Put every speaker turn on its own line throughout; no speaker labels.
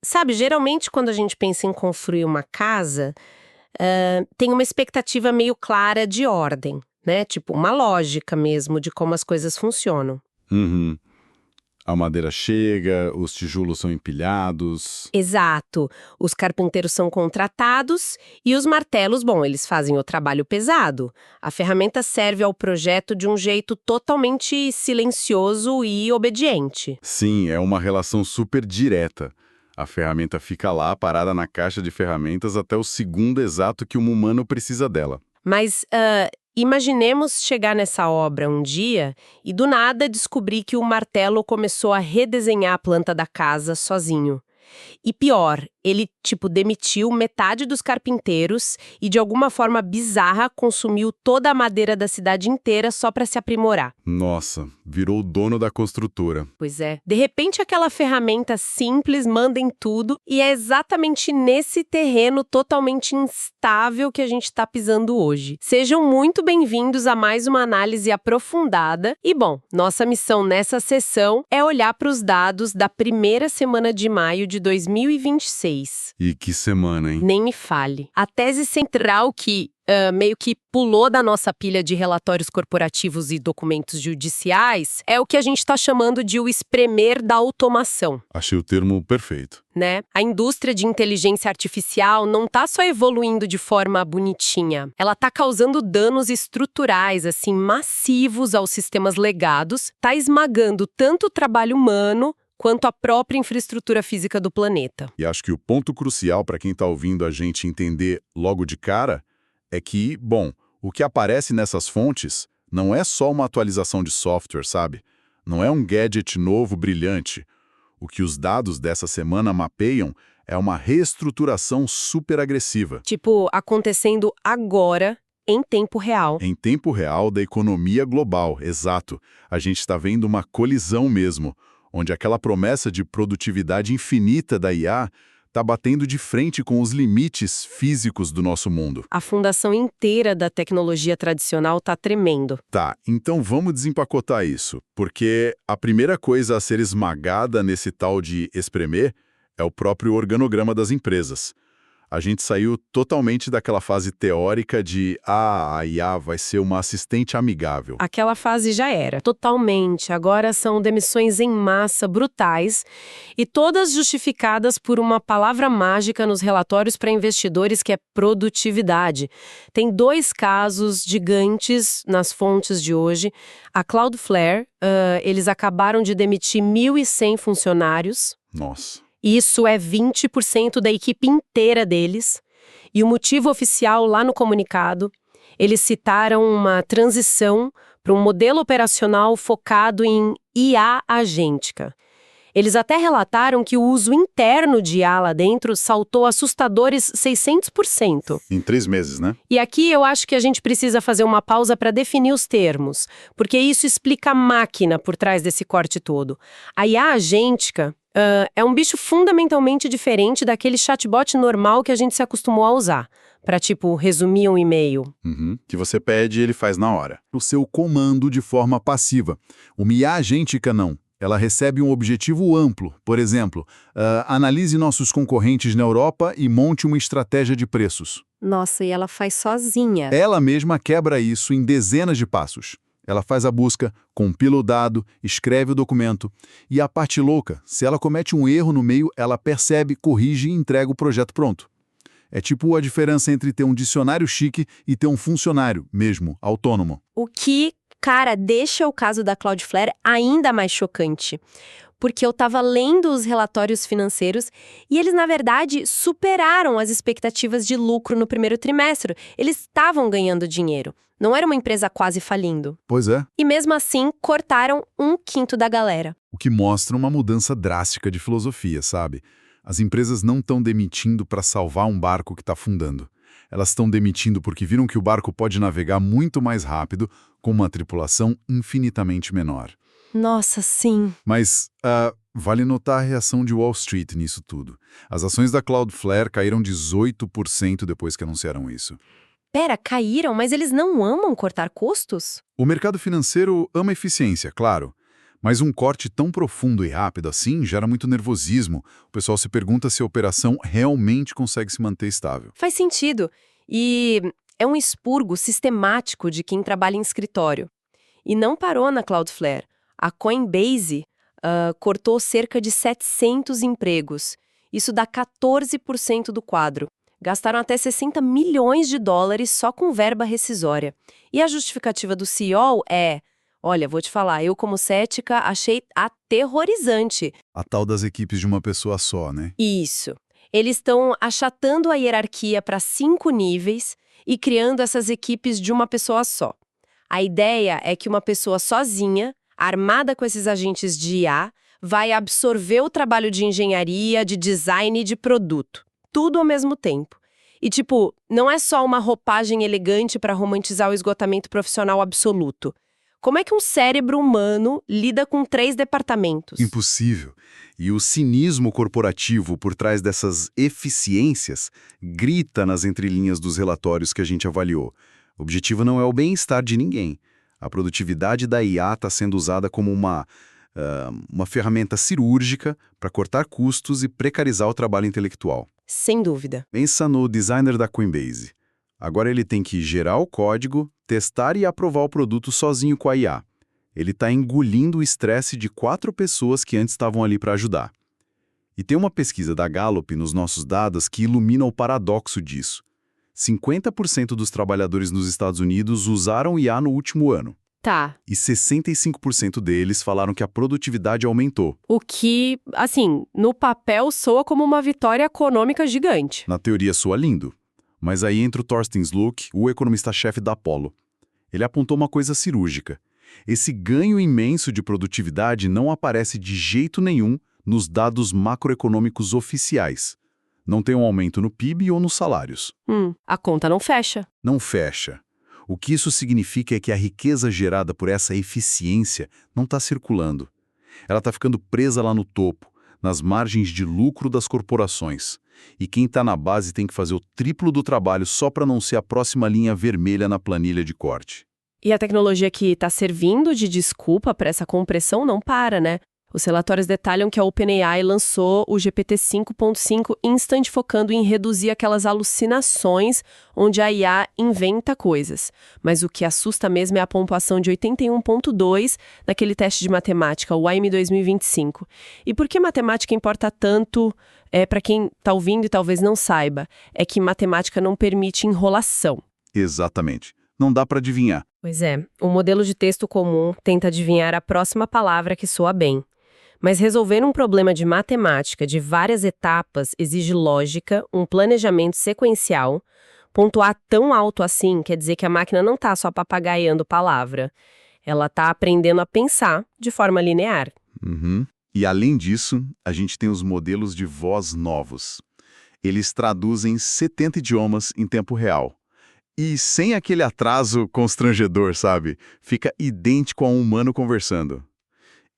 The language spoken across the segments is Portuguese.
Sabe, geralmente quando a gente pensa em construir uma casa, tem uma expectativa meio clara de ordem, né? Tipo, uma lógica mesmo de como as coisas funcionam.
Uhum. A madeira chega, os tijolos são empilhados.
Exato. Os carpinteiros são contratados e os martelos, bom, eles fazem o trabalho pesado. A ferramenta serve ao projeto de um jeito totalmente silencioso e obediente.
Sim, é uma relação super direta. A ferramenta fica lá, parada na caixa de ferramentas até o segundo exato que um humano precisa dela.
Mas imaginemos chegar nessa obra um dia e do nada descobrir que o martelo começou a redesenhar a planta da casa sozinho. E pior, ele, demitiu metade dos carpinteiros e, de alguma forma bizarra, consumiu toda a madeira da cidade inteira só para se aprimorar.
Nossa, virou o dono da construtora.
Pois é. De repente, aquela ferramenta simples manda em tudo e é exatamente nesse terreno totalmente instável que a gente está pisando hoje. Sejam muito bem-vindos a mais uma análise aprofundada. E, bom, nossa missão nessa sessão é olhar para os dados da primeira semana de maio de 2026.
E que semana, hein?
Nem me fale. A tese central que meio que pulou da nossa pilha de relatórios corporativos e documentos judiciais é o que a gente está chamando de o espremer da automação.
Achei o termo perfeito.
Né? A indústria de inteligência artificial não está só evoluindo de forma bonitinha. Ela está causando danos estruturais, assim, massivos aos sistemas legados, está esmagando tanto o trabalho humano quanto a própria infraestrutura física do planeta.
E acho que o ponto crucial para quem está ouvindo a gente entender logo de cara é que, bom, o que aparece nessas fontes não é só uma atualização de software, sabe? Não é um gadget novo brilhante. O que os dados dessa semana mapeiam é uma reestruturação super agressiva.
Acontecendo agora, em tempo real.
Em tempo real da economia global, exato. A gente está vendo uma colisão mesmo, onde aquela promessa de produtividade infinita da IA está batendo de frente com os limites físicos do nosso mundo.
A fundação inteira da tecnologia tradicional está tremendo.
Tá, então vamos desempacotar isso, porque a primeira coisa a ser esmagada nesse tal de espremer é o próprio organograma das empresas. A gente saiu totalmente daquela fase teórica de a IA vai ser uma assistente amigável.
Aquela fase já era, totalmente. Agora são demissões em massa brutais e todas justificadas por uma palavra mágica nos relatórios para investidores que é produtividade. Tem 2 casos gigantes nas fontes de hoje. A Cloudflare, eles acabaram de demitir 1.100 funcionários.
Nossa.
Isso é 20% da equipe inteira deles. E o motivo oficial lá no comunicado, eles citaram uma transição para um modelo operacional focado em IA agêntica. Eles até relataram que o uso interno de IA lá dentro saltou assustadores 600%.
Em 3 meses, né?
E aqui eu acho que a gente precisa fazer uma pausa para definir os termos, porque isso explica a máquina por trás desse corte todo. A IA agêntica é um bicho fundamentalmente diferente daquele chatbot normal que a gente se acostumou a usar, para, resumir um e-mail.
Que você pede e ele faz na hora. O seu comando de forma passiva. Uma IA agêntica não. Ela recebe um objetivo amplo. Por exemplo, analise nossos concorrentes na Europa e monte uma estratégia de preços.
Nossa, e ela faz sozinha.
Ela mesma quebra isso em dezenas de passos. Ela faz a busca, compila o dado, escreve o documento. E a parte louca, se ela comete um erro no meio, ela percebe, corrige e entrega o projeto pronto. É tipo a diferença entre ter um dicionário chique e ter um funcionário, mesmo, autônomo.
O que, cara, deixa o caso da Cloudflare ainda mais chocante. Porque eu estava lendo os relatórios financeiros e eles, na verdade, superaram as expectativas de lucro no primeiro trimestre. Eles estavam ganhando dinheiro. Não era uma empresa quase falindo.
Pois é.
E mesmo assim, cortaram 1/5 da galera.
O que mostra uma mudança drástica de filosofia, sabe? As empresas não estão demitindo para salvar um barco que está afundando. Elas estão demitindo porque viram que o barco pode navegar muito mais rápido com uma tripulação infinitamente menor.
Nossa, sim.
Mas vale notar a reação de Wall Street nisso tudo. As ações da Cloudflare caíram 18% depois que anunciaram isso.
Pera, caíram, mas eles não amam cortar custos?
O mercado financeiro ama eficiência, claro. Mas um corte tão profundo e rápido assim gera muito nervosismo. O pessoal se pergunta se a operação realmente consegue se manter estável.
Faz sentido. E é um expurgo sistemático de quem trabalha em escritório. E não parou na Cloudflare. A Coinbase cortou cerca de 700 empregos. Isso dá 14% do quadro. Gastaram até 60 milhões de dólares só com verba rescisória. E a justificativa do CEO é: olha, vou te falar, eu como cética achei aterrorizante.
A tal das equipes de uma pessoa só, né?
Isso. Eles estão achatando a hierarquia para 5 níveis e criando essas equipes de uma pessoa só. A ideia é que uma pessoa sozinha, armada com esses agentes de IA, vai absorver o trabalho de engenharia, de design e de produto. Tudo ao mesmo tempo. E, não é só uma roupagem elegante para romantizar o esgotamento profissional absoluto. Como é que um cérebro humano lida com 3 departamentos?
Impossível. E o cinismo corporativo por trás dessas eficiências grita nas entrelinhas dos relatórios que a gente avaliou. O objetivo não é o bem-estar de ninguém. A produtividade da IA está sendo usada como uma ferramenta cirúrgica para cortar custos e precarizar o trabalho intelectual.
Sem dúvida.
Pensa no designer da Coinbase. Agora ele tem que gerar o código, testar e aprovar o produto sozinho com a IA. Ele está engolindo o estresse de 4 pessoas que antes estavam ali para ajudar. E tem uma pesquisa da Gallup nos nossos dados que ilumina o paradoxo disso. 50% dos trabalhadores nos Estados Unidos usaram IA no último ano.
Tá.
E 65% deles falaram que a produtividade aumentou.
O que, no papel soa como uma vitória econômica gigante.
Na teoria soa lindo. Mas aí entra o Thorsten Sluck, o economista-chefe da Apollo. Ele apontou uma coisa cirúrgica. Esse ganho imenso de produtividade não aparece de jeito nenhum nos dados macroeconômicos oficiais. Não tem um aumento no PIB ou nos salários.
A conta não fecha.
Não fecha. O que isso significa é que a riqueza gerada por essa eficiência não está circulando. Ela está ficando presa lá no topo, nas margens de lucro das corporações. E quem está na base tem que fazer o triplo do trabalho só para não ser a próxima linha vermelha na planilha de corte.
E a tecnologia que está servindo de desculpa para essa compressão não para, né? Os relatórios detalham que a OpenAI lançou o GPT 5.5 Instant focando em reduzir aquelas alucinações onde a IA inventa coisas. Mas o que assusta mesmo é a pontuação de 81.2 naquele teste de matemática, o AIME 2025. E por que matemática importa tanto? Para quem está ouvindo e talvez não saiba, é que matemática não permite enrolação.
Exatamente. Não dá para adivinhar.
Pois é, o modelo de texto comum tenta adivinhar a próxima palavra que soa bem. Mas resolver um problema de matemática de várias etapas exige lógica, um planejamento sequencial. Pontuar tão alto assim quer dizer que a máquina não está só papagaiando palavra. Ela está aprendendo a pensar de forma linear.
E além disso, a gente tem os modelos de voz novos. Eles traduzem 70 idiomas em tempo real. E sem aquele atraso constrangedor, sabe? Fica idêntico a um humano conversando.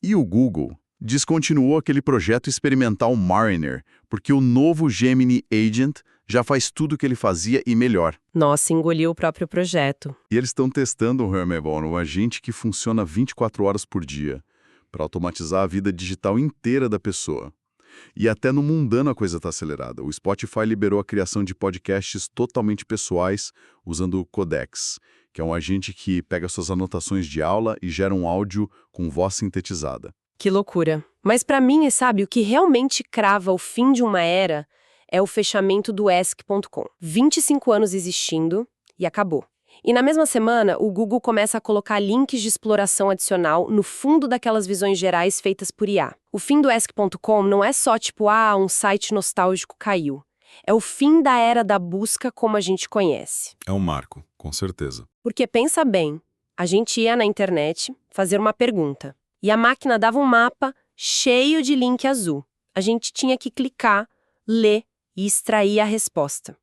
E o Google descontinuou aquele projeto experimental Mariner, porque o novo Gemini Agent já faz tudo o que ele fazia e melhor.
Nossa, engoliu o próprio projeto.
E eles estão testando o Hermebon, um agente que funciona 24 horas por dia, para automatizar a vida digital inteira da pessoa. E até no mundano a coisa está acelerada. O Spotify liberou a criação de podcasts totalmente pessoais usando o Codex, que é um agente que pega suas anotações de aula e gera um áudio com voz sintetizada.
Que loucura. Mas para mim, sabe, o que realmente crava o fim de uma era é o fechamento do Ask.com. 25 anos existindo e acabou. E na mesma semana, o Google começa a colocar links de exploração adicional no fundo daquelas visões gerais feitas por IA. O fim do Ask.com não é só um site nostálgico caiu. É o fim da era da busca como a gente conhece.
É um marco, com certeza.
Porque pensa bem, a gente ia na internet fazer uma pergunta. E a máquina dava um mapa cheio de link azul. A gente tinha que clicar, ler e extrair a resposta.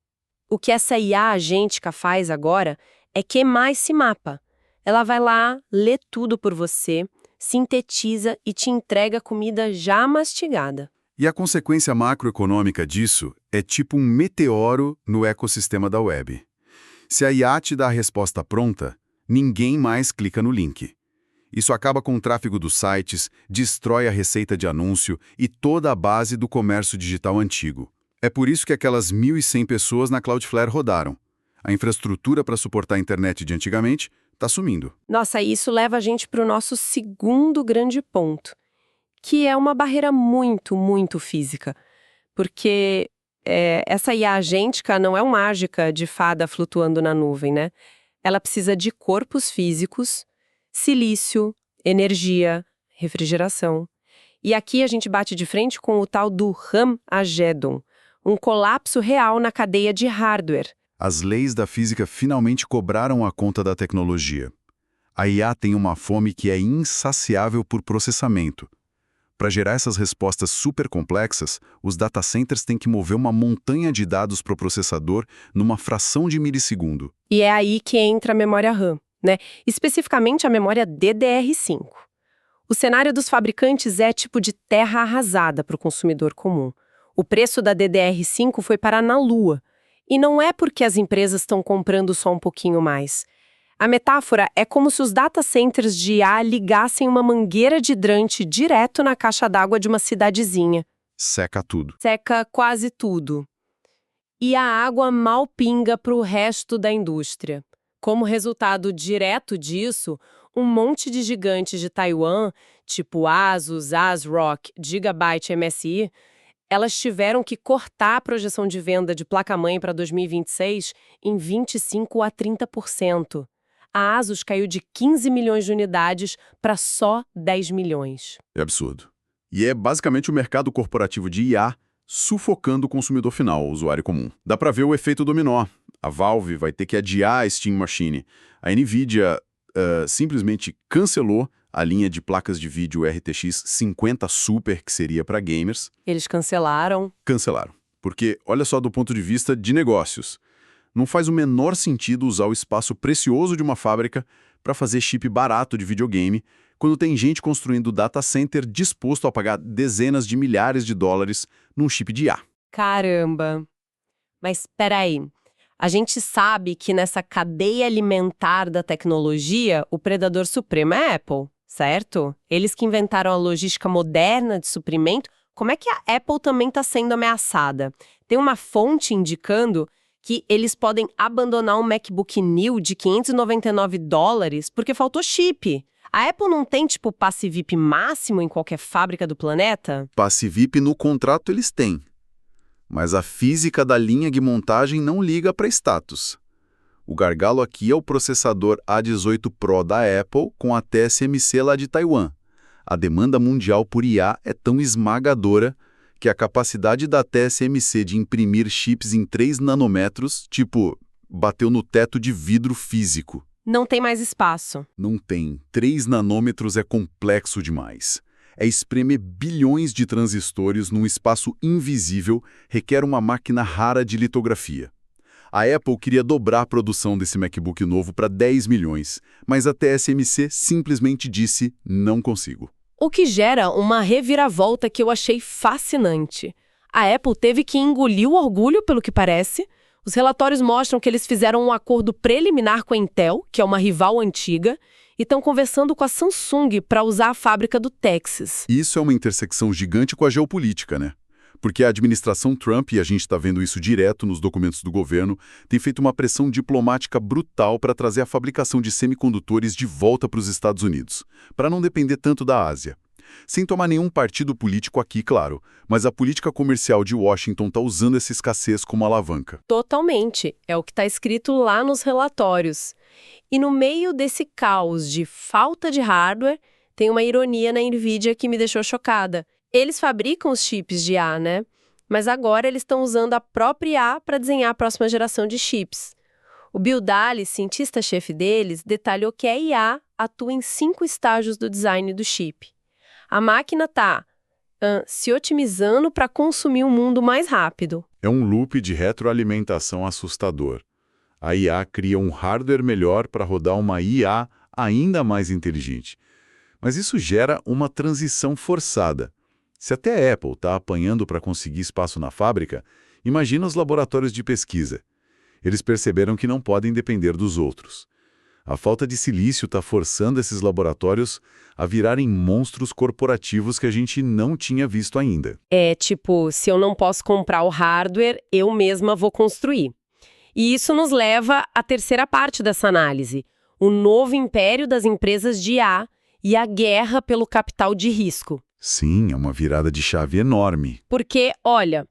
O que essa IA agêntica faz agora é queimar esse mapa. Ela vai lá, lê tudo por você, sintetiza e te entrega comida já mastigada.
E a consequência macroeconômica disso é tipo um meteoro no ecossistema da web. Se a IA te dá a resposta pronta, ninguém mais clica no link.
Isso acaba com o tráfego dos sites, destrói a receita de anúncio e toda a base do comércio digital antigo. É por isso que aquelas 1.100 pessoas na Cloudflare rodaram. A infraestrutura para suportar a internet de antigamente está sumindo.
Nossa, isso leva a gente para o nosso segundo grande ponto, que é uma barreira muito, muito física. Porque essa IA agêntica não é uma mágica de fada flutuando na nuvem, né? Ela precisa de corpos físicos, silício, energia, refrigeração. E aqui a gente bate de frente com o tal do Armageddon, um colapso real na cadeia de hardware.
As leis da física finalmente cobraram a conta da tecnologia. A IA tem uma fome que é insaciável por processamento. Para gerar essas respostas super complexas, os data centers têm que mover uma montanha de dados para o processador numa fração de milissegundo.
E é aí que entra a memória RAM, né? Especificamente a memória DDR5. O cenário dos fabricantes é tipo de terra arrasada para o consumidor comum. O preço da DDR5 foi parar na lua. E não é porque as empresas estão comprando só um pouquinho mais. A metáfora é como se os data centers de IA ligassem uma mangueira de hidrante direto na caixa d'água de uma cidadezinha.
Seca tudo.
Seca quase tudo. E a água mal pinga para o resto da indústria. Como resultado direto disso, um monte de gigantes de Taiwan, tipo Asus, ASRock, Gigabyte MSI, elas tiveram que cortar a projeção de venda de placa-mãe para 2026 em 25% a 30%. A Asus caiu de 15 milhões de unidades para só 10 milhões.
É absurdo. E é basicamente o mercado corporativo de IA sufocando o consumidor final, o usuário comum. Dá para ver o efeito dominó. A Valve vai ter que adiar a Steam Machine. A NVIDIA simplesmente cancelou a linha de placas de vídeo RTX 50 Super, que seria para gamers.
Eles cancelaram.
Cancelaram. Porque, olha só do ponto de vista de negócios, não faz o menor sentido usar o espaço precioso de uma fábrica para fazer chip barato de videogame, quando tem gente construindo data center disposto a pagar dezenas de milhares de dólares num chip de IA.
Caramba! Mas espera aí. A gente sabe que nessa cadeia alimentar da tecnologia, o predador supremo é a Apple, certo? Eles que inventaram a logística moderna de suprimento. Como é que a Apple também está sendo ameaçada? Tem uma fonte indicando que eles podem abandonar um MacBook New de $599 porque faltou chip. A Apple não tem, tipo, passe VIP máximo em qualquer fábrica do planeta?
Passe VIP no contrato eles têm. Mas a física da linha de montagem não liga para status. O gargalo aqui é o processador A18 Pro da Apple com a TSMC lá de Taiwan. A demanda mundial por IA é tão esmagadora que a capacidade da TSMC de imprimir chips em 3 nanômetros, bateu no teto de vidro físico.
Não tem mais espaço.
Não tem. 3 nanômetros é complexo demais. É espremer bilhões de transistores num espaço invisível, requer uma máquina rara de litografia. A Apple queria dobrar a produção desse MacBook novo para 10 milhões, mas a TSMC simplesmente disse, não consigo.
O que gera uma reviravolta que eu achei fascinante. A Apple teve que engolir o orgulho, pelo que parece. Os relatórios mostram que eles fizeram um acordo preliminar com a Intel, que é uma rival antiga, e estão conversando com a Samsung para usar a fábrica do Texas.
Isso é uma intersecção gigante com a geopolítica, né? Porque a administração Trump, e a gente está vendo isso direto nos documentos do governo, tem feito uma pressão diplomática brutal para trazer a fabricação de semicondutores de volta para os Estados Unidos, para não depender tanto da Ásia. Sem tomar nenhum partido político aqui, claro, mas a política comercial de Washington está usando essa escassez como alavanca.
Totalmente. É o que está escrito lá nos relatórios. E no meio desse caos de falta de hardware, tem uma ironia na NVIDIA que me deixou chocada. Eles fabricam os chips de IA, né? Mas agora eles estão usando a própria IA para desenhar a próxima geração de chips. O Bill Daley, cientista-chefe deles, detalhou que a IA atua em 5 estágios do design do chip. A máquina está se otimizando para consumir o mundo mais rápido.
É um loop de retroalimentação assustador. A IA cria um hardware melhor para rodar uma IA ainda mais inteligente. Mas isso gera uma transição forçada. Se até a Apple está apanhando para conseguir espaço na fábrica, imagina os laboratórios de pesquisa. Eles perceberam que não podem depender dos outros.
A falta de silício está forçando esses laboratórios a virarem monstros corporativos que a gente não tinha visto ainda.
É tipo, se eu não posso comprar o hardware, eu mesma vou construir. E isso nos leva à terceira parte dessa análise, o novo império das empresas de IA e a guerra pelo capital de risco.
Sim, é uma virada de chave enorme.
Porque, olha,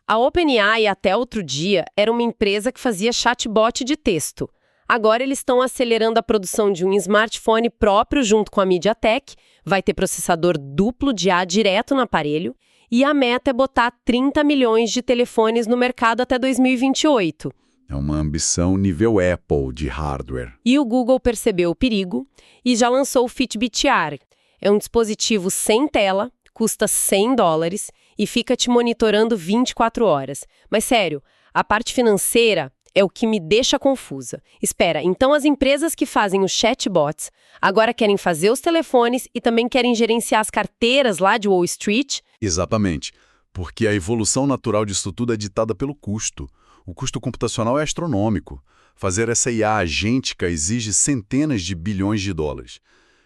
a OpenAI até outro dia era uma empresa que fazia chatbot de texto. Agora eles estão acelerando a produção de um smartphone próprio junto com a MediaTek, vai ter processador duplo de IA direto no aparelho, e a meta é botar 30 milhões de telefones no mercado até 2028.
É uma ambição nível Apple de hardware.
E o Google percebeu o perigo e já lançou o Fitbit Ar. É um dispositivo sem tela, custa $100 e fica te monitorando 24 horas. Mas sério, a parte financeira é o que me deixa confusa. Espera, então as empresas que fazem os chatbots agora querem fazer os telefones e também querem gerenciar as carteiras lá de Wall Street?
Exatamente, porque a evolução natural disso tudo é ditada pelo custo. O custo computacional é astronômico. Fazer essa IA agêntica exige centenas de bilhões de dólares.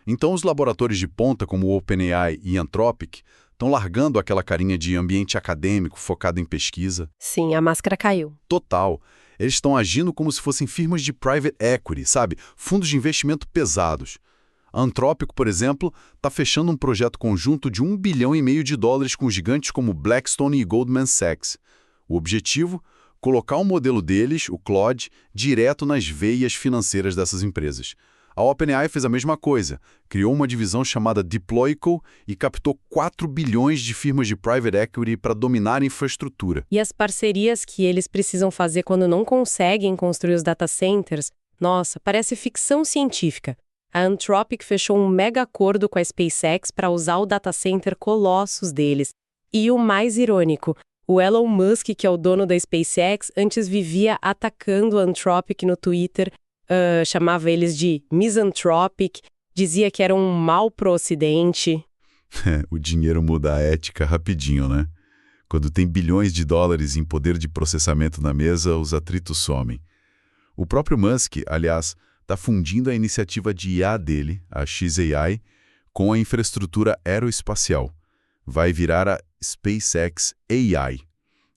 Então os laboratórios de ponta como o OpenAI e Anthropic estão largando aquela carinha de ambiente acadêmico focado em pesquisa.
Sim, a máscara caiu.
Total. Eles estão agindo como se fossem firmas de private equity, sabe? Fundos de investimento pesados. A Anthropic, por exemplo, está fechando um projeto conjunto de $1,5 bilhão com gigantes como Blackstone e Goldman Sachs. O objetivo? Colocar o modelo deles, o Claude, direto nas veias financeiras dessas empresas. A OpenAI fez a mesma coisa, criou uma divisão chamada Deployco e captou 4 bilhões de firmas de private equity para dominar a infraestrutura.
E as parcerias que eles precisam fazer quando não conseguem construir os data centers, nossa, parece ficção científica. A Anthropic fechou um mega acordo com a SpaceX para usar o data center Colossus deles. E o mais irônico, o Elon Musk, que é o dono da SpaceX, antes vivia atacando a Anthropic no Twitter, chamava eles de misanthropic, dizia que era um mal pro Ocidente.
O dinheiro muda a ética rapidinho, né? Quando tem bilhões de dólares em poder de processamento na mesa, os atritos somem. O próprio Musk, aliás, está fundindo a iniciativa de IA dele, a xAI, com a infraestrutura aeroespacial. Vai virar a SpaceX AI.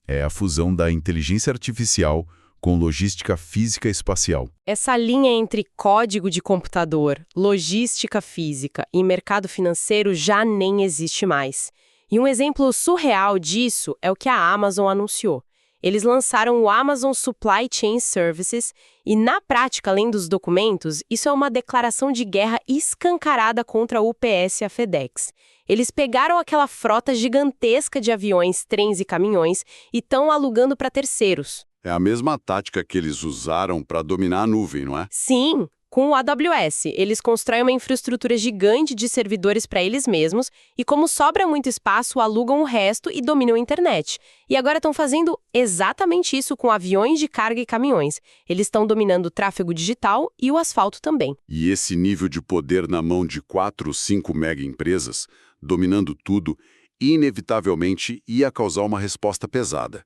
É a fusão da inteligência artificial com logística física espacial.
Essa linha entre código de computador, logística física e mercado financeiro já nem existe mais. E um exemplo surreal disso é o que a Amazon anunciou. Eles lançaram o Amazon Supply Chain Services e, na prática, além dos documentos, isso é uma declaração de guerra escancarada contra a UPS e a FedEx. Eles pegaram aquela frota gigantesca de aviões, trens e caminhões e estão alugando para terceiros.
É a mesma tática que eles usaram para dominar a nuvem, não é?
Sim, com o AWS, eles constroem uma infraestrutura gigante de servidores para eles mesmos e, como sobra muito espaço, alugam o resto e dominam a internet. E agora estão fazendo exatamente isso com aviões de carga e caminhões. Eles estão dominando o tráfego digital e o asfalto também.
E esse nível de poder na mão de 4 ou 5 mega empresas, dominando tudo, inevitavelmente ia causar uma resposta pesada.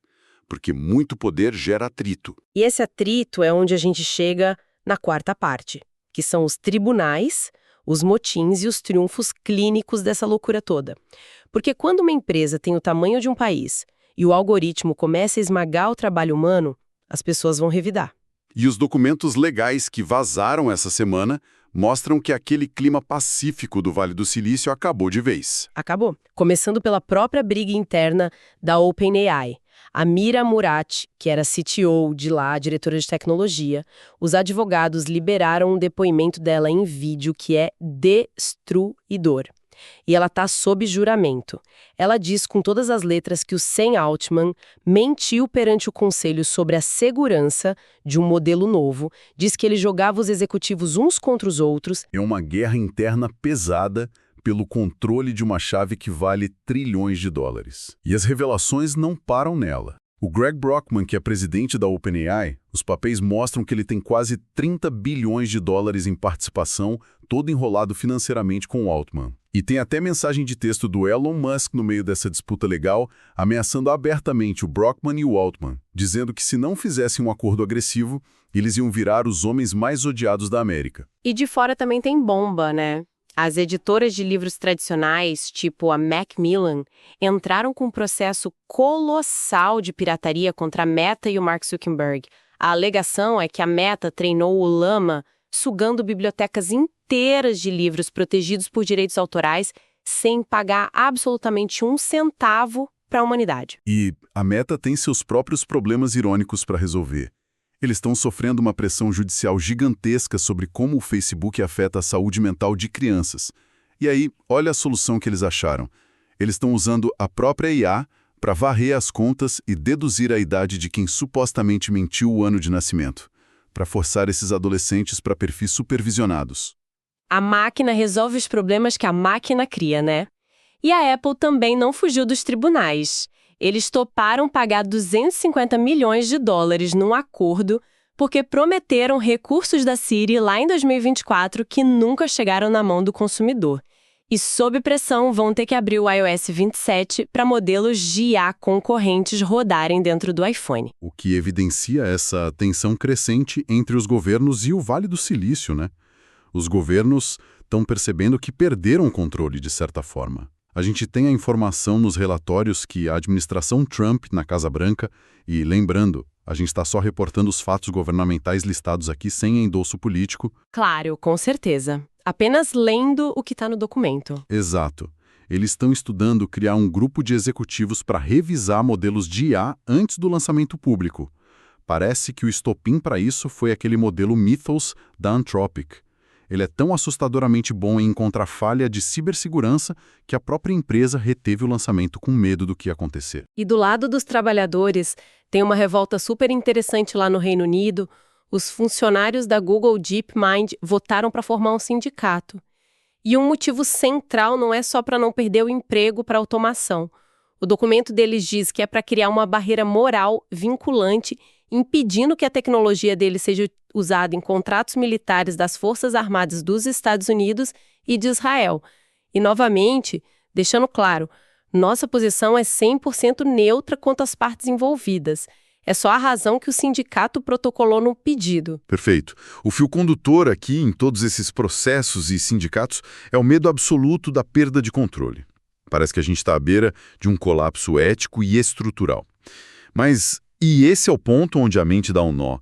Porque muito poder gera atrito.
E esse atrito é onde a gente chega na quarta parte, que são os tribunais, os motins e os triunfos clínicos dessa loucura toda. Porque quando uma empresa tem o tamanho de um país e o algoritmo começa a esmagar o trabalho humano, as pessoas vão revidar.
E os documentos legais que vazaram essa semana mostram que aquele clima pacífico do Vale do Silício acabou de vez.
Acabou. Começando pela própria briga interna da OpenAI. A Mira Murati, que era CTO de lá, diretora de tecnologia, os advogados liberaram um depoimento dela em vídeo que é destruidor. E ela está sob juramento. Ela diz com todas as letras que o Sam Altman mentiu perante o conselho sobre a segurança de um modelo novo, diz que ele jogava os executivos uns contra os outros.
É uma guerra interna pesada pelo controle de uma chave que vale trilhões de dólares. E as revelações não param nela.
O Greg Brockman, que é presidente da OpenAI, os papéis mostram que ele tem quase 30 bilhões de dólares em participação, todo enrolado financeiramente com o Altman. E tem até mensagem de texto do Elon Musk no meio dessa disputa legal, ameaçando abertamente o Brockman e o Altman, dizendo que se não fizessem um acordo agressivo, eles iam virar os homens mais odiados da América.
E de fora também tem bomba, né? As editoras de livros tradicionais, tipo a Macmillan, entraram com um processo colossal de pirataria contra a Meta e o Mark Zuckerberg. A alegação é que a Meta treinou o Llama sugando bibliotecas inteiras de livros protegidos por direitos autorais sem pagar absolutamente um centavo para a humanidade.
E a Meta tem seus próprios problemas irônicos para resolver. Eles estão sofrendo uma pressão judicial gigantesca sobre como o Facebook afeta a saúde mental de crianças. E aí, olha a solução que eles acharam. Eles estão usando a própria IA para varrer as contas e deduzir a idade de quem supostamente mentiu o ano de nascimento, para forçar esses adolescentes para perfis supervisionados.
A máquina resolve os problemas que a máquina cria, né? E a Apple também não fugiu dos tribunais. Eles toparam pagar 250 milhões de dólares num acordo porque prometeram recursos da Siri lá em 2024 que nunca chegaram na mão do consumidor. E, sob pressão, vão ter que abrir o iOS 27 para modelos de IA concorrentes rodarem dentro do iPhone.
O que evidencia essa tensão crescente entre os governos e o Vale do Silício, né? Os governos estão percebendo que perderam o controle, de certa forma. A gente tem a informação nos relatórios que a administração Trump na Casa Branca, e lembrando, a gente está só reportando os fatos governamentais listados aqui sem endosso político.
Claro, com certeza. Apenas lendo o que está no documento.
Exato. Eles estão estudando criar um grupo de executivos para revisar modelos de IA antes do lançamento público. Parece que o estopim para isso foi aquele modelo Mythos da Anthropic. Ele é tão assustadoramente bom em encontrar falha de cibersegurança que a própria empresa reteve o lançamento com medo do que ia acontecer.
E do lado dos trabalhadores, tem uma revolta super interessante lá no Reino Unido. Os funcionários da Google DeepMind votaram para formar um sindicato. E um motivo central não é só para não perder o emprego para automação. O documento deles diz que é para criar uma barreira moral vinculante, impedindo que a tecnologia deles seja usada em contratos militares das Forças Armadas dos Estados Unidos e de Israel. E, novamente, deixando claro, nossa posição é 100% neutra quanto às partes envolvidas. É só a razão que o sindicato protocolou no pedido.
Perfeito. O fio condutor aqui em todos esses processos e sindicatos é o medo absoluto da perda de controle. Parece que a gente está à beira de um colapso ético e estrutural. Mas, e esse é o ponto onde a mente dá um nó.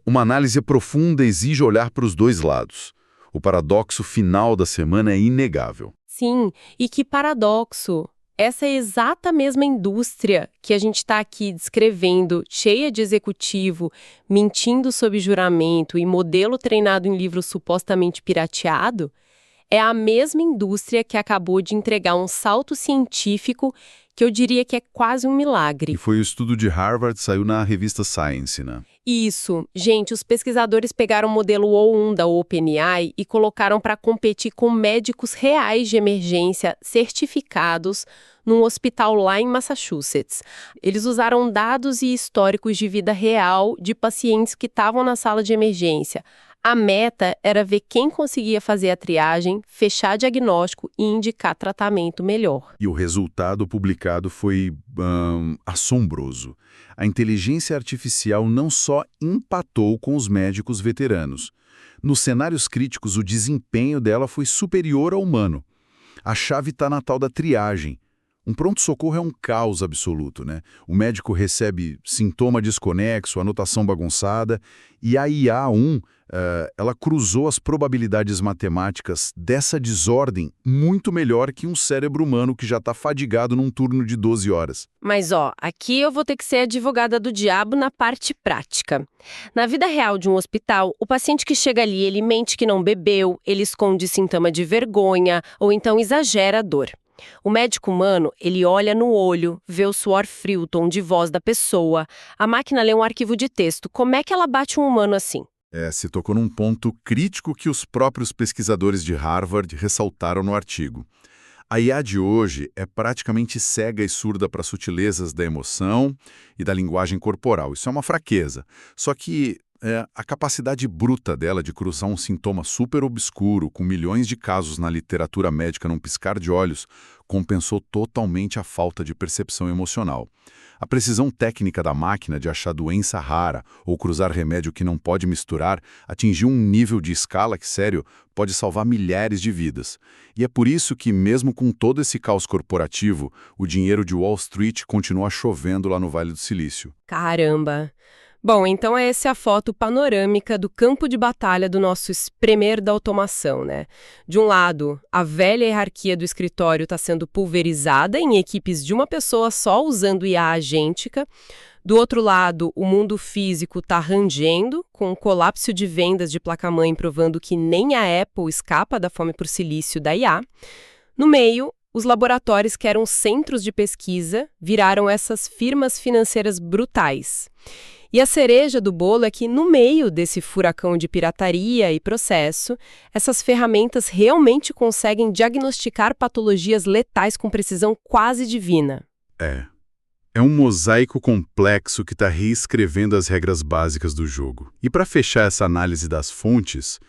Uma análise profunda exige olhar para os dois lados. O paradoxo final da semana é inegável.
Sim, e que paradoxo! Essa é a exata mesma indústria que a gente está aqui descrevendo, cheia de executivo, mentindo sob juramento e modelo treinado em livro supostamente pirateado, é a mesma indústria que acabou de entregar um salto científico que eu diria que é quase um milagre.
E foi o estudo de Harvard, saiu na revista Science, né?
Isso. Gente, os pesquisadores pegaram o modelo O1 da OpenAI e colocaram para competir com médicos reais de emergência certificados num hospital lá em Massachusetts. Eles usaram dados e históricos de vida real de pacientes que estavam na sala de emergência. A meta era ver quem conseguia fazer a triagem, fechar diagnóstico e indicar tratamento melhor.
E o resultado publicado foi assombroso. A inteligência artificial não só empatou com os médicos veteranos. Nos cenários críticos, o desempenho dela foi superior ao humano. A chave está na tal da triagem. Um pronto-socorro é um caos absoluto, né? O médico recebe sintoma desconexo, anotação bagunçada, e a IA1, ela cruzou as probabilidades matemáticas dessa desordem muito melhor que um cérebro humano que já está fadigado num turno de 12 horas.
Mas, aqui eu vou ter que ser advogada do diabo na parte prática. Na vida real de um hospital, o paciente que chega ali, ele mente que não bebeu, ele esconde sintoma de vergonha ou então exagera a dor. O médico humano, ele olha no olho, vê o suor frio, o tom de voz da pessoa. A máquina lê um arquivo de texto. Como é que ela bate um humano assim?
Se tocou num ponto crítico que os próprios pesquisadores de Harvard ressaltaram no artigo. A IA de hoje é praticamente cega e surda para sutilezas da emoção e da linguagem corporal. Isso é uma fraqueza. Só que a capacidade bruta dela de cruzar um sintoma super obscuro, com milhões de casos na literatura médica num piscar de olhos, compensou totalmente a falta de percepção emocional. A precisão técnica da máquina de achar doença rara ou cruzar remédio que não pode misturar atingiu um nível de escala que, sério, pode salvar milhares de vidas. E é por isso que, mesmo com todo esse caos corporativo, o dinheiro de Wall Street continua chovendo lá no Vale do Silício.
Caramba! Bom, então essa é a foto panorâmica do campo de batalha do nosso espremer da automação, né? De um lado, a velha hierarquia do escritório está sendo pulverizada em equipes de uma pessoa só usando IA agêntica. Do outro lado, o mundo físico está rangendo, com o colapso de vendas de placa-mãe provando que nem a Apple escapa da fome por silício da IA. No meio, os laboratórios que eram centros de pesquisa viraram essas firmas financeiras brutais. E a cereja do bolo é que, no meio desse furacão de pirataria e processo, essas ferramentas realmente conseguem diagnosticar patologias letais com precisão quase divina.
É um mosaico complexo que está reescrevendo as regras básicas do jogo. E para fechar essa análise das fontes,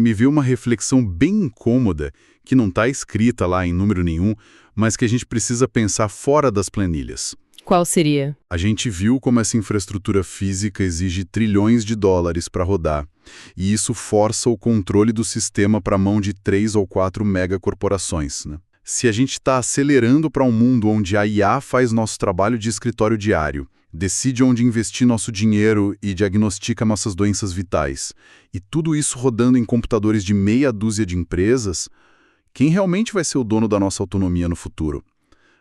me veio uma reflexão bem incômoda, que não está escrita lá em número nenhum, mas que a gente precisa pensar fora das planilhas.
Qual seria?
A gente viu como essa infraestrutura física exige trilhões de dólares para rodar, e isso força o controle do sistema para a mão de 3 ou 4 megacorporações, né? Se a gente está acelerando para um mundo onde a IA faz nosso trabalho de escritório diário, decide onde investir nosso dinheiro e diagnostica nossas doenças vitais, e tudo isso rodando em computadores de meia dúzia de empresas, quem realmente vai ser o dono da nossa autonomia no futuro?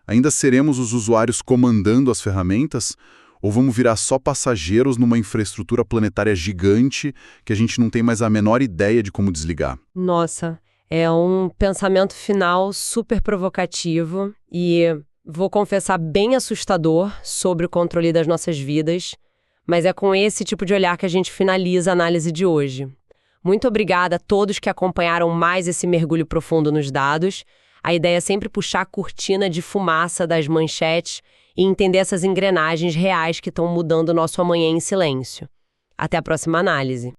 Ainda seremos os usuários comandando as ferramentas? Ou vamos virar só passageiros numa infraestrutura planetária gigante que a gente não tem mais a menor ideia de como desligar?
Nossa, é um pensamento final super provocativo e, vou confessar, bem assustador sobre o controle das nossas vidas, mas é com esse tipo de olhar que a gente finaliza a análise de hoje. Muito obrigada a todos que acompanharam mais esse mergulho profundo nos dados. A ideia é sempre puxar a cortina de fumaça das manchetes e entender essas engrenagens reais que estão mudando o nosso amanhã em silêncio. Até a próxima análise.